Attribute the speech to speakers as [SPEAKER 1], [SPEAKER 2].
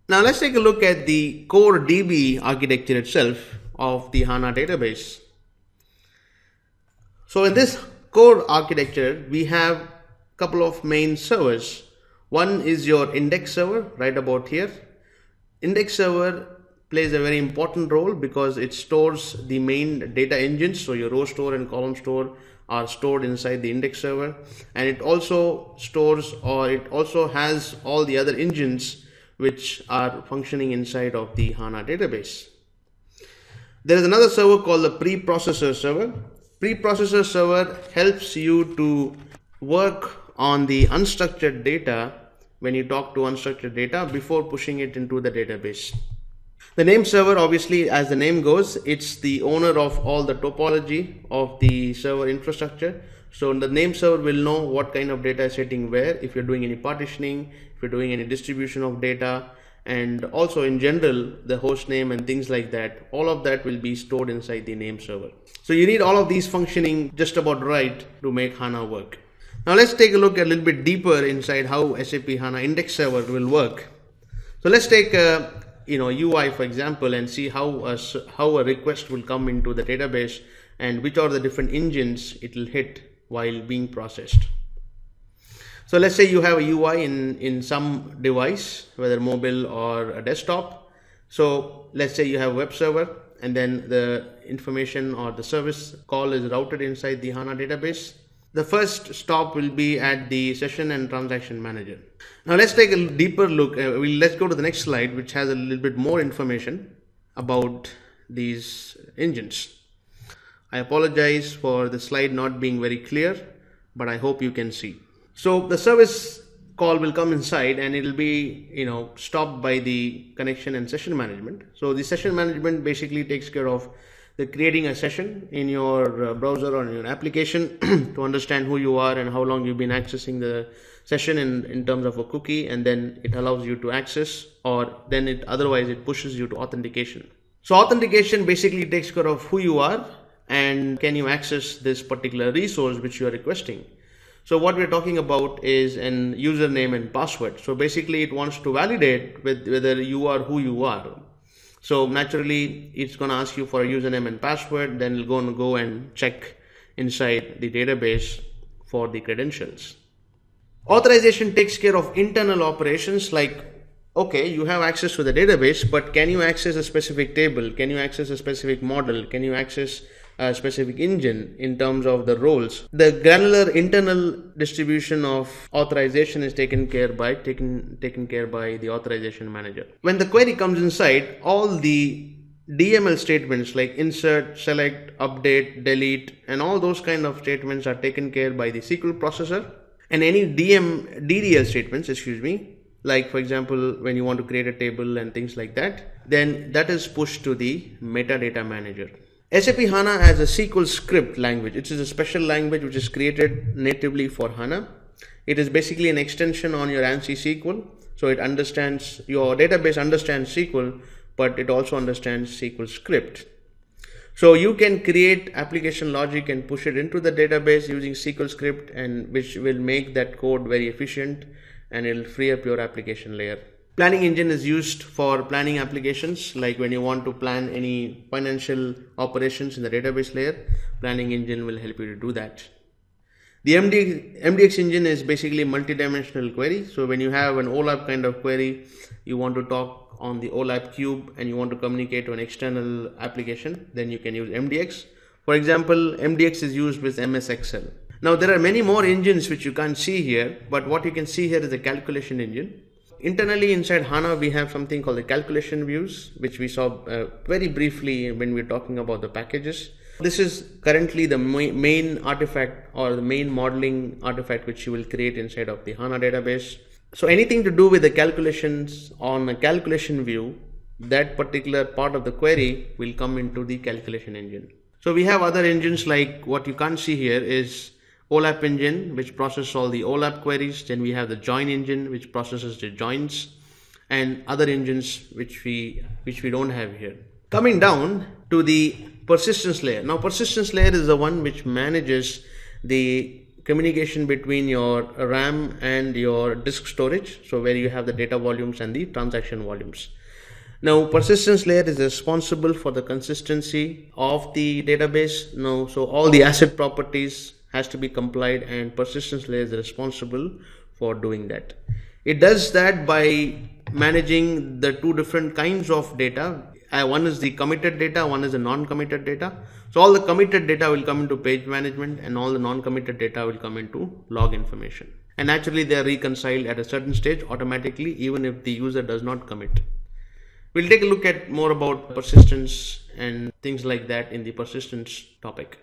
[SPEAKER 1] Now let's take a look at the core DB architecture itself of the HANA database. So in this core architecture, we have a couple of main servers. One is your index server right about here. Index server plays a very important role because it stores the main data engines. So your row store and column store are stored inside the index server, and it also stores, or it also has all the other engines which are functioning inside of the HANA database. There is another server called the preprocessor server. Preprocessor server helps you to work on the unstructured data when you talk to unstructured data before pushing it into the database. The name server, obviously, as the name goes, it's the owner of all the topology of the server infrastructure. So the name server will know what kind of data is sitting where, if you're doing any partitioning, if you're doing any distribution of data, and also in general the host name and things like that. All of that will be stored inside the name server. So you need all of these functioning just about right to make HANA work. Now let's take a look a little bit deeper inside how SAP HANA index server will work. So let's take UI, for example, and see how a request will come into the database and which are the different engines it will hit while being processed. So let's say you have a UI in some device, whether mobile or a desktop. So let's say you have a web server, and then the information or the service call is routed inside the HANA database. The first stop will be at the session and transaction manager. Now let's take a deeper look. Let's go to the next slide, which has a little bit more information about these engines. I apologize for the slide not being very clear, but I hope you can see. So the service call will come inside, and it will be stopped by the connection and session management. So the session management basically takes care of the creating a session in your browser or in your application to understand who you are and how long you've been accessing the session in terms of a cookie, and then it allows you to access, or then otherwise it pushes you to authentication. So authentication basically takes care of who you are and can you access this particular resource which you are requesting. So what we're talking about is an username and password. So basically it wants to validate whether you are who you are. So naturally it's going to ask you for a username and password, then it's going to go and check inside the database for the credentials. Authorization takes care of internal operations like, okay, you have access to the database, but can you access a specific table? Can you access a specific model? Can you access a specific engine in terms of the roles? The granular internal distribution of authorization is taken care by the authorization manager. When the query comes inside, all the DML statements like insert, select, update, delete, and all those kind of statements are taken care by the SQL processor. And any DDL statements, like for example, when you want to create a table and things like that, then that is pushed to the metadata manager. SAP HANA has a SQL script language. It is a special language which is created natively for HANA. It is basically an extension on your ANSI SQL. So it understands, your database understands SQL, but it also understands SQL script. So you can create application logic and push it into the database using SQL script, and which will make that code very efficient, and it will free up your application layer. Planning engine is used for planning applications, like when you want to plan any financial operations in the database layer, planning engine will help you to do that. The MDX engine is basically multi-dimensional query. So when you have an OLAP kind of query, you want to talk on the OLAP cube and you want to communicate to an external application, then you can use MDX. For example, MDX is used with MS Excel. Now there are many more engines which you can't see here, but what you can see here is the calculation engine. Internally inside HANA, we have something called the calculation views, which we saw very briefly when we were talking about the packages. This is currently the main artifact or the main modeling artifact which you will create inside of the HANA database. So anything to do with the calculations on a calculation view, that particular part of the query will come into the calculation engine. So we have other engines, like what you can't see here is OLAP engine, which processes all the OLAP queries. Then we have the join engine, which processes the joins, and other engines which we don't have here. Coming down to the persistence layer. Now persistence layer is the one which manages the communication between your RAM and your disk storage, so where you have the data volumes and the transaction volumes. Now, persistence layer is responsible for the consistency of the database. Now, so all the asset properties has to be complied, and persistence layer is responsible for doing that. It does that by managing the two different kinds of data. One is the committed data, one is the non-committed data. So all the committed data will come into page management, and all the non-committed data will come into log information. And naturally, they are reconciled at a certain stage automatically, even if the user does not commit. We'll take a look at more about persistence and things like that in the persistence topic.